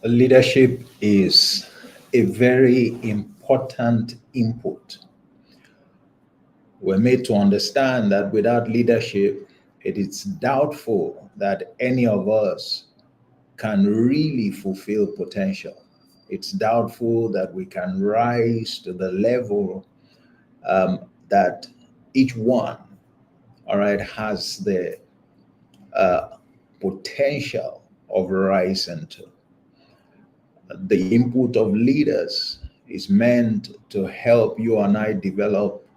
Leadership is a very important input. We're made to understand that without leadership, it is doubtful that any of us can really fulfill potential. It's doubtful that we can rise to the level that each one, all right, has the potential of rising to. The input of leaders is meant to help you and I develop,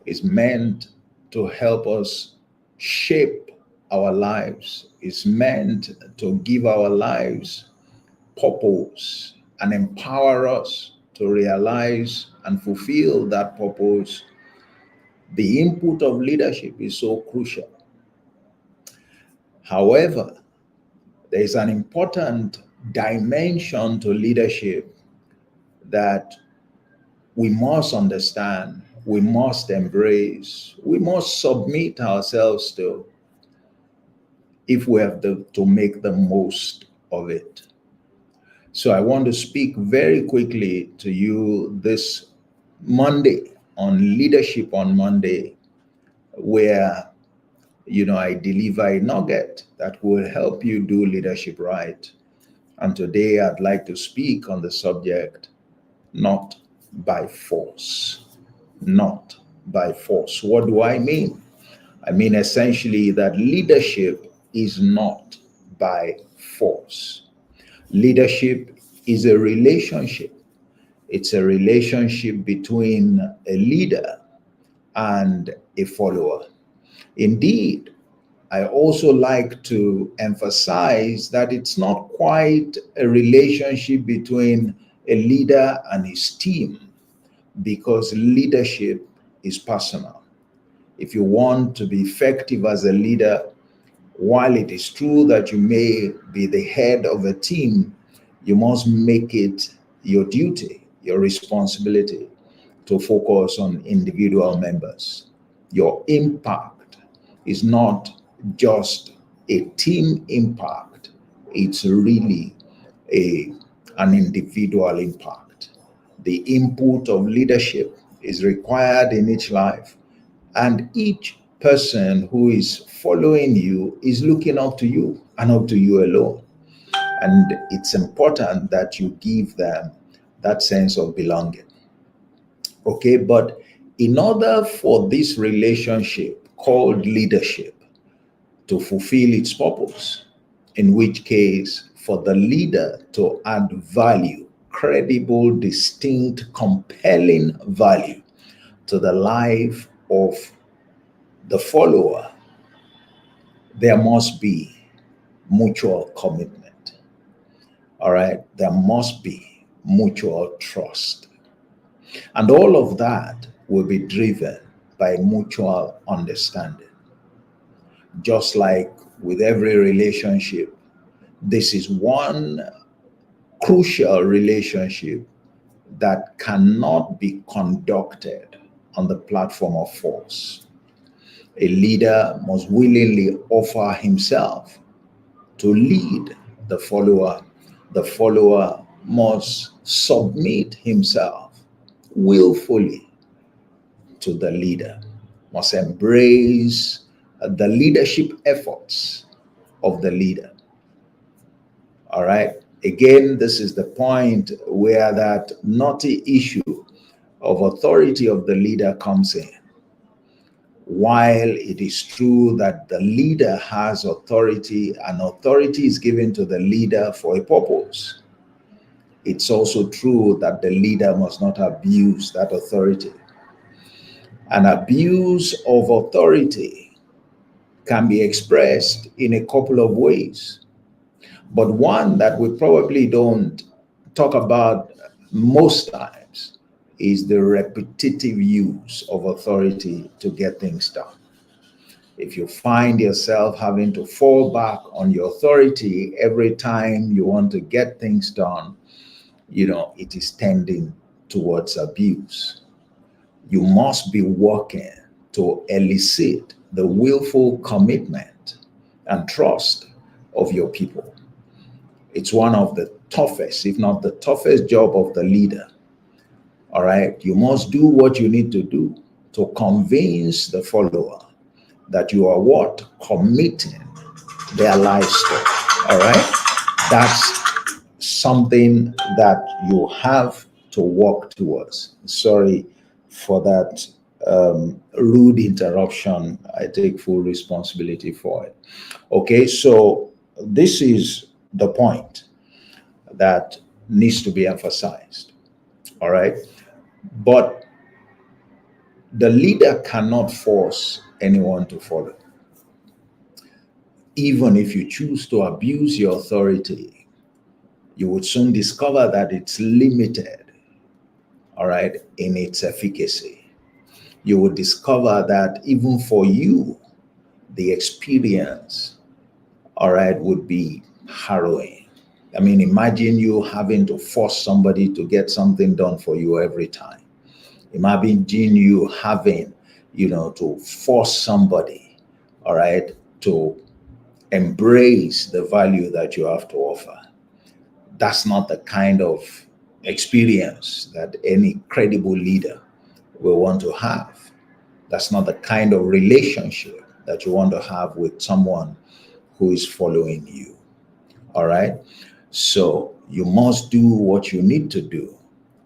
is meant to help us shape our lives, is meant to give our lives purpose and empower us to realize and fulfill that purpose. The input of leadership is so crucial. However, there is an important dimension to leadership that we must understand, we must embrace, we must submit ourselves to if we have to make the most of it. So I want to speak very quickly to you this Monday on Leadership on Monday, where I deliver a nugget that will help you do leadership right. And today I'd like to speak on the subject, not by force. Not by force. What do I mean? I mean essentially that leadership is not by force. Leadership is a relationship. It's a relationship between a leader and a follower. Indeed, I also like to emphasize that it's not quite a relationship between a leader and his team, because leadership is personal. If you want to be effective as a leader, while it is true that you may be the head of a team, you must make it your duty, your responsibility to focus on individual members. Your impact is not just a team impact, it's really a, an individual impact. The input of leadership is required in each life, and each person who is following you is looking up to you and up to you alone. And it's important that you give them that sense of belonging. Okay, but in order for this relationship called leadership to fulfill its purpose, in which case for the leader to add value, credible, distinct, compelling value to the life of the follower, there must be mutual commitment. All right, there must be mutual trust. And all of that will be driven by mutual understanding. Just like with every relationship, this is one crucial relationship that cannot be conducted on the platform of force. A leader must willingly offer himself to lead the follower. The follower must submit himself willfully to the leader, must embrace the leadership efforts of the leader. All right. Again, this is the point where that knotty issue of authority of the leader comes in. While it is true that the leader has authority and authority is given to the leader for a purpose, it's also true that the leader must not abuse that authority. An abuse of authority can be expressed in a couple of ways, but one that we probably don't talk about most times is the repetitive use of authority to get things done. If you find yourself having to fall back on your authority every time you want to get things done, it is tending towards abuse. You must be working to elicit the willful commitment and trust of your people. It's one of the toughest, if not the toughest job of the leader. All right. You must do what you need to do to convince the follower that you are what? Committing their lives to. All right. That's something that you have to work towards. Sorry for that rude interruption. I take full responsibility for it. Okay. So this is the point that needs to be emphasized. All right. But the leader cannot force anyone to follow. Even if you choose to abuse your authority, you would soon discover that it's limited, all right, in its efficacy. You would discover that even for you, the experience, all right, would be harrowing. I mean, imagine you having to force somebody to get something done for you every time. Imagine you having, to force somebody, all right, to embrace the value that you have to offer. That's not the kind of experience that any credible leader will want to have. That's not the kind of relationship that you want to have with someone who is following you. All right. So you must do what you need to do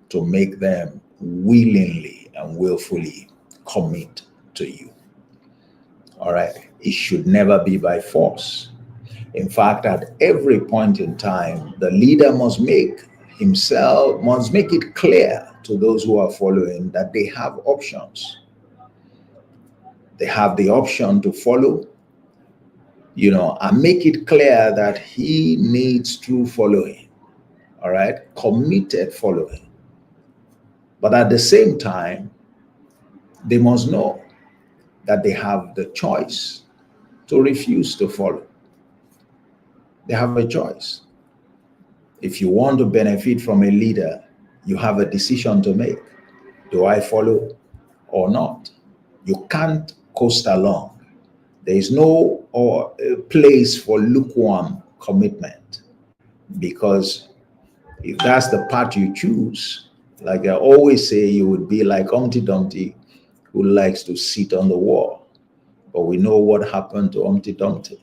to make them willingly and willfully commit to you. All right. It should never be by force. In fact, at every point in time, the leader must make it clear to those who are following that they have options. They have the option to follow, and make it clear that he needs true following, all right, committed following. But at the same time, they must know that they have the choice to refuse to follow. They have a choice. If you want to benefit from a leader, you have a decision to make. Do I follow or not? You can't coast along. There is no place for lukewarm commitment, because if that's the path you choose, like I always say, you would be like Humpty Dumpty, who likes to sit on the wall. But we know what happened to Humpty Dumpty.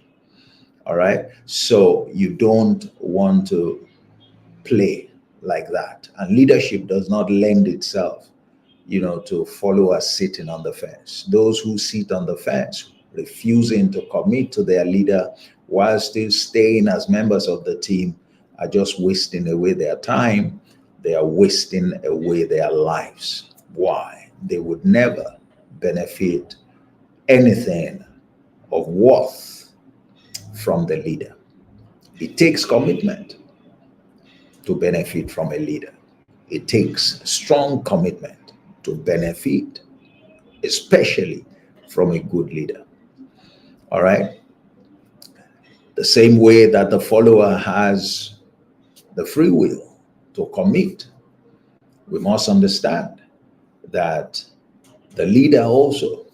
All right. So you don't want to play like that. And leadership does not lend itself, to followers sitting on the fence. Those who sit on the fence, refusing to commit to their leader while still staying as members of the team, are just wasting away their time. They are wasting away their lives. Why? They would never benefit anything of worth from the leader. It takes commitment to benefit from a leader. It takes strong commitment to benefit, especially from a good leader. All right? The same way that the follower has the free will to commit, we must understand that the leader also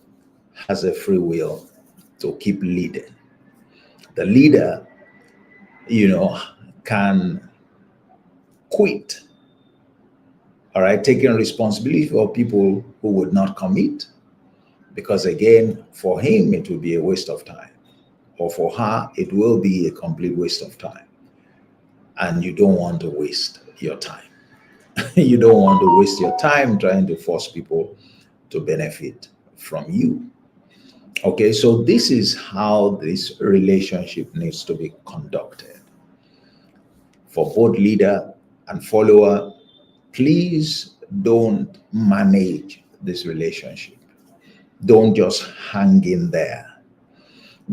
has a free will to keep leading. The leader, can quit, all right, taking responsibility for people who would not commit, because again, for him, it will be a waste of time, or for her, it will be a complete waste of time. And you don't want to waste your time. You don't want to waste your time trying to force people to benefit from you. Okay, so this is how this relationship needs to be conducted. For both leader and follower, please don't manage this relationship. Don't just hang in there.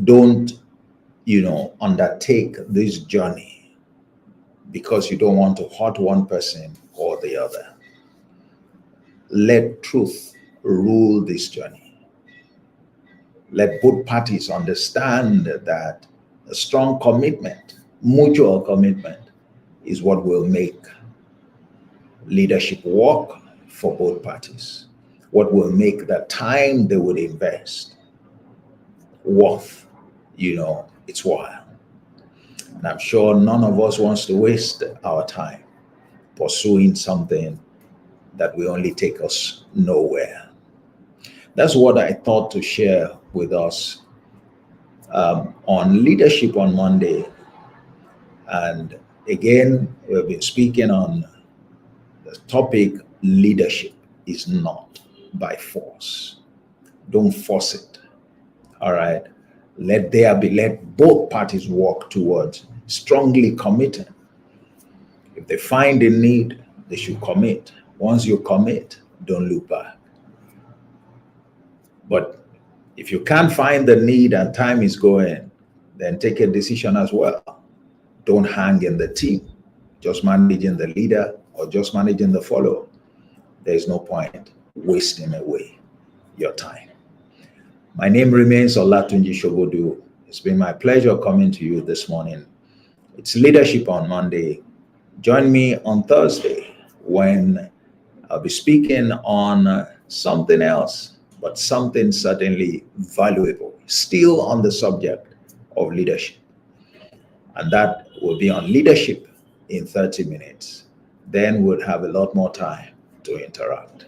Don't, undertake this journey because you don't want to hurt one person or the other. Let truth rule this journey. Let both parties understand that a strong commitment, mutual commitment, is what will make leadership work for both parties. What will make the time they would invest worth, its while. And I'm sure none of us wants to waste our time pursuing something that will only take us nowhere. That's what I thought to share with us on Leadership on Monday. And again, we've been speaking on the topic: leadership is not by force. Don't force it. All right. Let both parties work towards strongly committing. If they find a need, they should commit. Once you commit, don't look back. But if you can't find the need and time is going, then take a decision as well. Don't hang in the team, just managing the leader or just managing the follower. There's no point wasting away your time. My name remains Olatunji Shobodu. It's been my pleasure coming to you this morning. It's Leadership on Monday. Join me on Thursday when I'll be speaking on something else, but something certainly valuable, still on the subject of leadership. And that will be on leadership in 30 minutes. Then we'll have a lot more time to interact.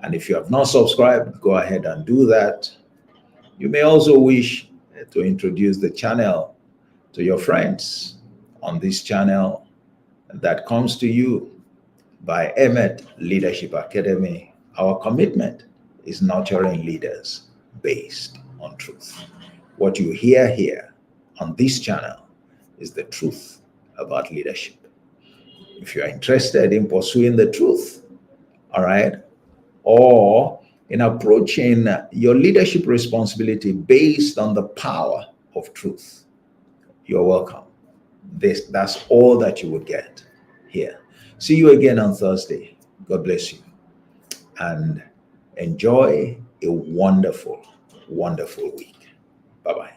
And if you have not subscribed, go ahead and do that. You may also wish to introduce the channel to your friends. On this channel that comes to you by Emmet Leadership Academy, our commitment is nurturing leaders based on truth. What you hear here on this channel is the truth about leadership. If you are interested in pursuing the truth, all right, or in approaching your leadership responsibility based on the power of truth, you're welcome. That's all that you would get here. See you again on Thursday. God bless you. And enjoy a wonderful, wonderful week. Bye-bye.